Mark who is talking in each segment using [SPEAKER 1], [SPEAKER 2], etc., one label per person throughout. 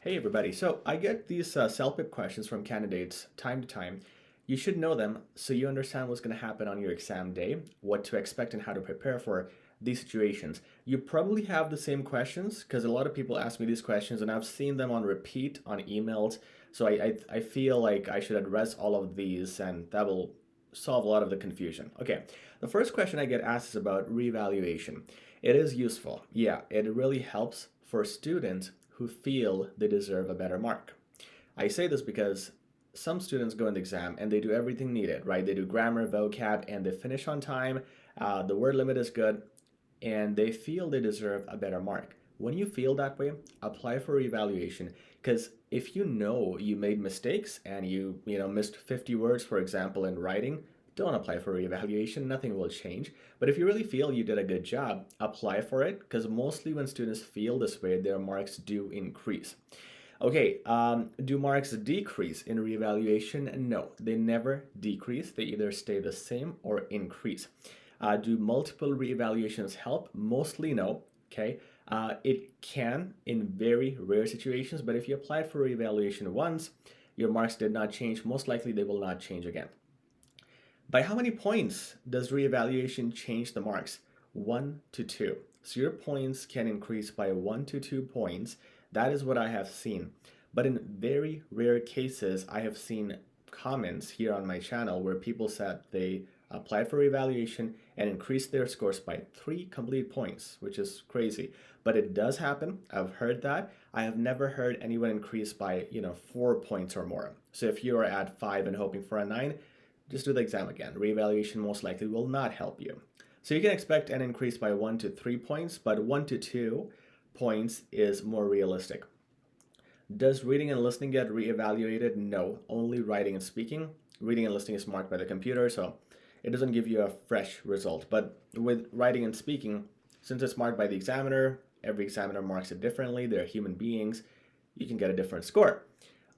[SPEAKER 1] Hey everybody, so I get these CELPIP questions from candidates time to time. You should know them so you understand what's going to happen on your exam day, what to expect and how to prepare for these situations. You probably have the same questions because a lot of people ask me these questions and I've seen them on repeat on emails. So I feel like I should address all of these and that will solve a lot of the confusion. Okay, the first question I get asked is about reevaluation. It is useful. Yeah, it really helps for students who feel they deserve a better mark. I say this because some students go in the exam and they do everything needed, right? They do grammar, vocab, and they finish on time. The word limit is good, and they feel they deserve a better mark. When you feel that way, apply for evaluation because if you know you made mistakes and you missed 50 words, for example, in writing, don't apply for reevaluation. Nothing will change. But if you really feel you did a good job, apply for it because mostly when students feel this way, their marks do increase. Okay, do marks decrease in reevaluation? No, they never decrease. They either stay the same or increase. Do multiple reevaluations help? Mostly no. Okay, it can in very rare situations, but if you applied for reevaluation once, your marks did not change, most likely they will not change again. By how many points does reevaluation change the marks? 1 to 2. So your points can increase by 1 to 2 points. That is what I have seen. But in very rare cases, I have seen comments here on my channel where people said they applied for evaluation and increased their scores by 3 complete points, which is crazy. But it does happen. I've heard that. I have never heard anyone increase by, 4 points or more. So if you are at 5 and hoping for a 9, just do the exam again. Reevaluation most likely will not help you. So you can expect an increase by 1 to 3 points, but 1 to 2 points is more realistic. Does reading and listening get reevaluated? No, only writing and speaking. Reading and listening is marked by the computer, so it doesn't give you a fresh result. But with writing and speaking, since it's marked by the examiner, every examiner marks it differently, they're human beings, you can get a different score.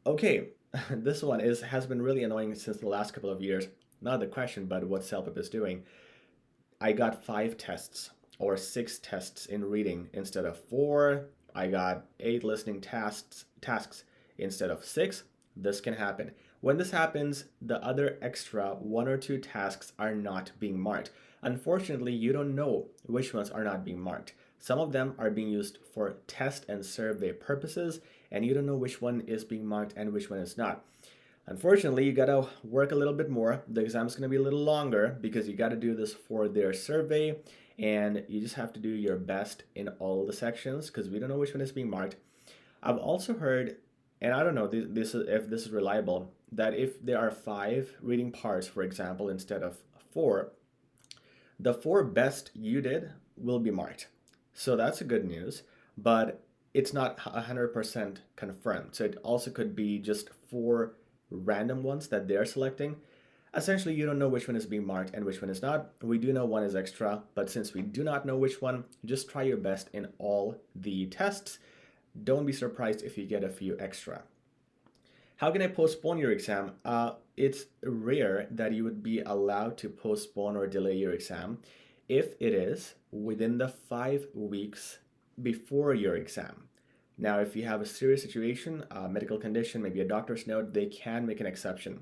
[SPEAKER 1] Okay, this one has been really annoying since the last couple of years. Not the question, but what CELPIP is doing. I got 5 tests or 6 tests in reading instead of 4. I got 8 listening tasks instead of 6. This can happen. When this happens, the other extra 1 or 2 tasks are not being marked. Unfortunately, you don't know which ones are not being marked. Some of them are being used for test and survey purposes, and you don't know which one is being marked and which one is not. Unfortunately, you gotta work a little bit more. The exam's gonna be a little longer because you gotta do this for their survey, and you just have to do your best in all the sections because we don't know which one is being marked. I've also heard, and I don't know if this is reliable, that if there are 5 reading parts, for example, instead of 4, the 4 best you did will be marked. So that's a good news, but it's not 100% confirmed. So it also could be just 4 random ones that they're selecting. Essentially, you don't know which one is being marked and which one is not. We do know one is extra, but since we do not know which one, just try your best in all the tests. Don't be surprised if you get a few extra. How can I postpone your exam? It's rare that you would be allowed to postpone or delay your exam if it is within the 5 weeks before your exam. Now, if you have a serious situation, a medical condition, maybe a doctor's note, they can make an exception.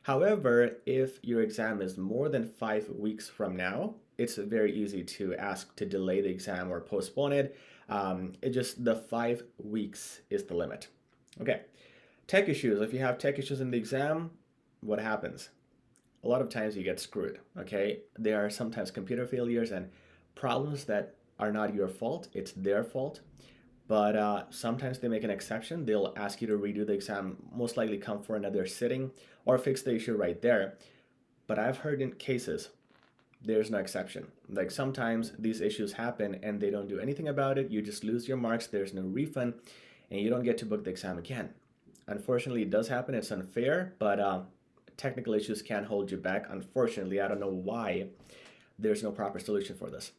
[SPEAKER 1] However, if your exam is more than 5 weeks from now, it's very easy to ask to delay the exam or postpone it. It just the 5 weeks is the limit. Okay, tech issues. If you have tech issues in the exam, what happens? A lot of times you get screwed. Okay, there are sometimes computer failures and problems that are not your fault. It's their fault. But sometimes they make an exception. They'll ask you to redo the exam, most likely come for another sitting or fix the issue right there. But I've heard in cases there's no exception. Like sometimes these issues happen and they don't do anything about it. You just lose your marks, there's no refund, and you don't get to book the exam again. Unfortunately, it does happen. It's unfair, but technical issues can hold you back. Unfortunately, I don't know why there's no proper solution for this.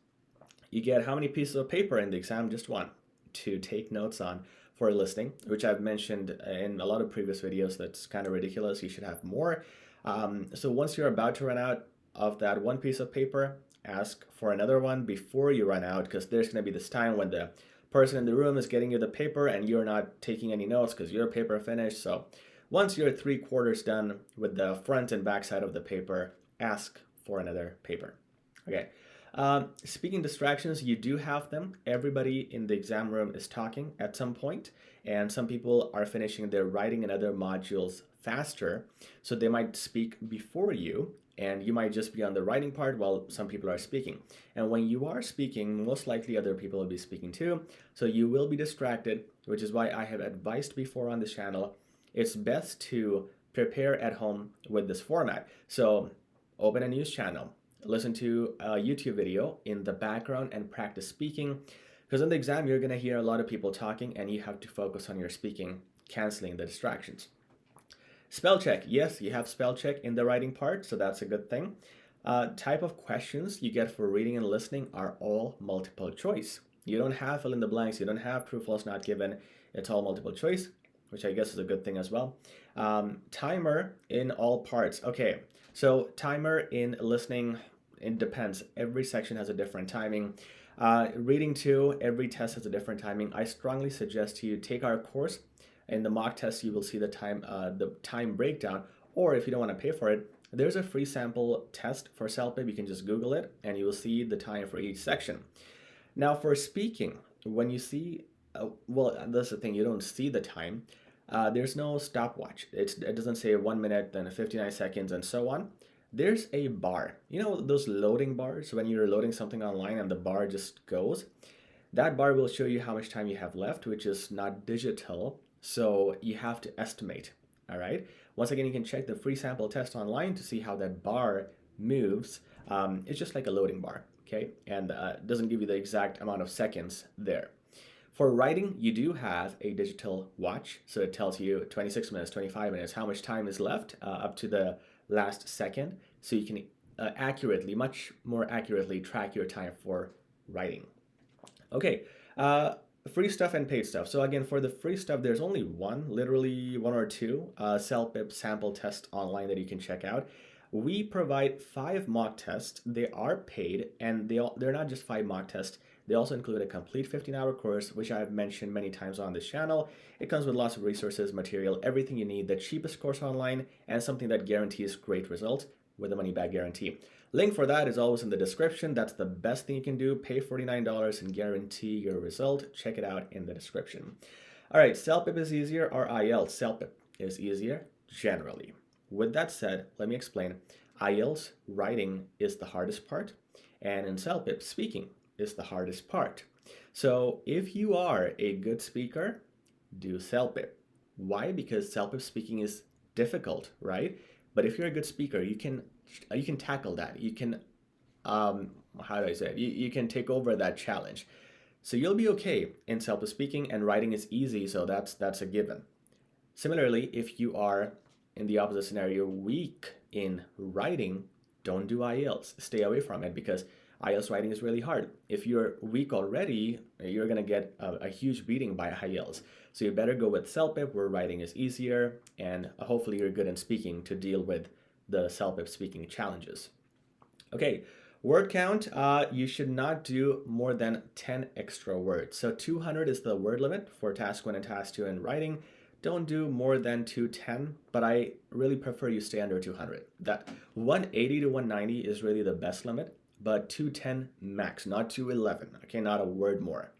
[SPEAKER 1] You get how many pieces of paper in the exam? Just one to take notes on for listening, which I've mentioned in a lot of previous videos. That's kind of ridiculous. You should have more. So once you're about to run out of that one piece of paper, ask for another one before you run out because there's going to be this time when the person in the room is getting you the paper and you're not taking any notes because your paper finished. So once you're 3/4 done with the front and back side of the paper, ask for another paper. Okay. Speaking distractions, you do have them. Everybody in the exam room is talking at some point, and some people are finishing their writing and other modules faster, so they might speak before you, and you might just be on the writing part while some people are speaking. And when you are speaking, most likely other people will be speaking too, so you will be distracted, which is why I have advised before on this channel, it's best to prepare at home with this format. So open a news channel, listen to a YouTube video in the background and practice speaking, because in the exam you're going to hear a lot of people talking and you have to focus on your speaking, canceling the distractions. Spell check. Yes, you have spell check in the writing part, so that's a good thing. Type of questions you get for reading and listening are all multiple choice. You don't have fill in the blanks, you don't have true, false, not given. It's all multiple choice, which I guess is a good thing as well. Timer in all parts. Okay, so timer in listening, it depends. Every section has a different timing. Reading too, every test has a different timing. I strongly suggest you take our course. In the mock test, you will see the time breakdown, or if you don't want to pay for it, there's a free sample test for CELPIP. You can just Google it and you will see the time for each section. Now for speaking, when you see, well, that's the thing, you don't see the time. There's no stopwatch. It doesn't say 1 minute, then 59 seconds, and so on. There's a bar. You know those loading bars when you're loading something online and the bar just goes? That bar will show you how much time you have left, which is not digital, so you have to estimate, all right? Once again, you can check the free sample test online to see how that bar moves. It's just like a loading bar, okay? And it doesn't give you the exact amount of seconds there. For writing, you do have a digital watch, so it tells you 26 minutes, 25 minutes, how much time is left up to the last second, so you can accurately, much more accurately track your time for writing. Okay, free stuff and paid stuff. So again, for the free stuff, there's only one, literally one or two CELPIP sample tests online that you can check out. We provide 5 mock tests. They are paid, and they're not just 5 mock tests. They also include a complete 15-hour course, which I've mentioned many times on this channel. It comes with lots of resources, material, everything you need, the cheapest course online, and something that guarantees great results with a money-back guarantee. Link for that is always in the description. That's the best thing you can do. Pay $49 and guarantee your result. Check it out in the description. All right, CELPIP is easier or IELTS? CELPIP is easier generally. With that said, let me explain. IELTS writing is the hardest part, and in CELPIP speaking is the hardest part. So if you are a good speaker, do CELPIP. Why? Because CELPIP speaking is difficult, right? But if you're a good speaker, you can tackle that. You can, how do I say it? You can take over that challenge. So you'll be okay in CELPIP speaking, and writing is easy, so that's a given. Similarly, if you are in the opposite scenario, weak in writing, don't do IELTS. Stay away from it because IELTS writing is really hard. If you're weak already, you're going to get a huge beating by IELTS. So you better go with CELPIP, where writing is easier, and hopefully you're good in speaking to deal with the CELPIP speaking challenges. Okay, word count, you should not do more than 10 extra words. So 200 is the word limit for task 1 and task 2 in writing. Don't do more than 210, but I really prefer you stay under 200. That 180 to 190 is really the best limit, but 210 max, not 211, okay, not a word more.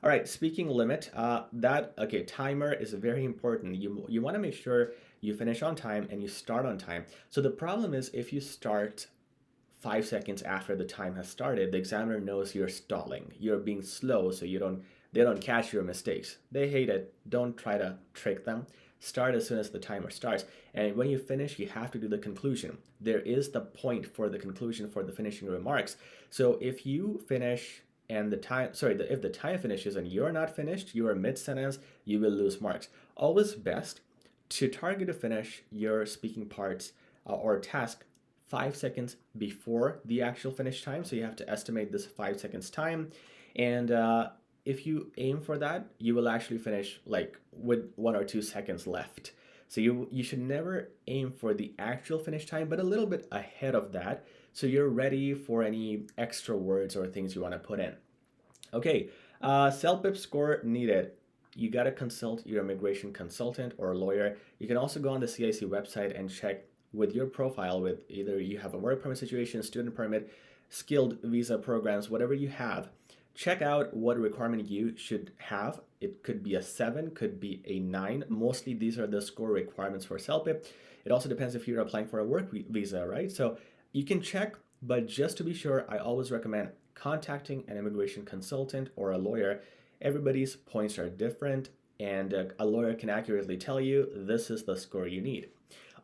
[SPEAKER 1] All right, speaking limit, timer is very important. You want to make sure you finish on time and you start on time. So the problem is if you start 5 seconds after the time has started, the examiner knows you're stalling. You're being slow, so they don't catch your mistakes. They hate it. Don't try to trick them. Start as soon as the timer starts. And when you finish, you have to do the conclusion. There is the point for the conclusion for the finishing remarks. So if you finish and if the time finishes and you're not finished, you are mid-sentence, you will lose marks. Always best to target to finish your speaking parts or task 5 seconds before the actual finish time. So you have to estimate this 5 seconds time. And if you aim for that, you will actually finish like with 1 or 2 seconds left. So you should never aim for the actual finish time, but a little bit ahead of that, so you're ready for any extra words or things you want to put in. Okay, CELPIP score needed. You got to consult your immigration consultant or lawyer. You can also go on the CIC website and check with your profile with either you have a work permit situation, student permit, skilled visa programs, whatever you have. Check out what requirement you should have. It could be a 7, could be a 9. Mostly these are the score requirements for CELPIP. It also depends if you're applying for a work visa, right? So you can check, but just to be sure, I always recommend contacting an immigration consultant or a lawyer. Everybody's points are different, and a lawyer can accurately tell you this is the score you need.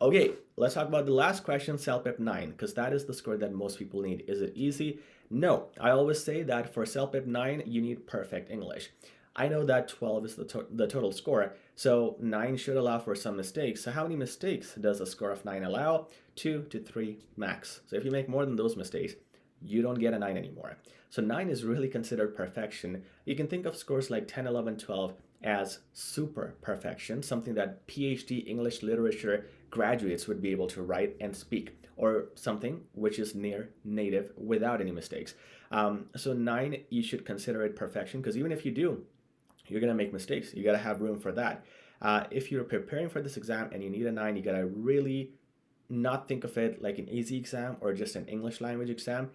[SPEAKER 1] Okay, let's talk about the last question, CELPIP 9, because that is the score that most people need. Is it easy? No. I always say that for CELPIP 9, you need perfect English. I know that 12 is the total score, so 9 should allow for some mistakes. So how many mistakes does a score of 9 allow? 2 to 3 max. So if you make more than those mistakes, you don't get a 9 anymore. So 9 is really considered perfection. You can think of scores like 10, 11, 12 as super perfection, something that PhD English literature graduates would be able to write and speak, or something which is near native without any mistakes. So 9, you should consider it perfection, because even if you do, you're going to make mistakes. You got to have room for that. If you're preparing for this exam and you need a 9, you got to really not think of it like an easy exam or just an English language exam.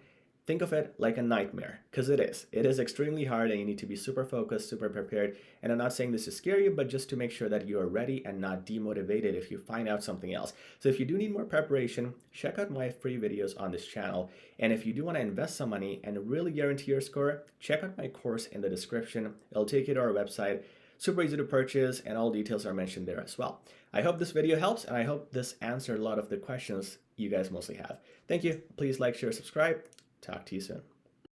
[SPEAKER 1] Think of it like a nightmare, because it is. It is extremely hard, and you need to be super focused, super prepared. And I'm not saying this to scare you, but just to make sure that you are ready and not demotivated if you find out something else. So if you do need more preparation, check out my free videos on this channel. And if you do want to invest some money and really guarantee your score, check out my course in the description. It'll take you to our website. Super easy to purchase, and all details are mentioned there as well. I hope this video helps, and I hope this answered a lot of the questions you guys mostly have. Thank you. Please like, share, subscribe. Talk to you soon.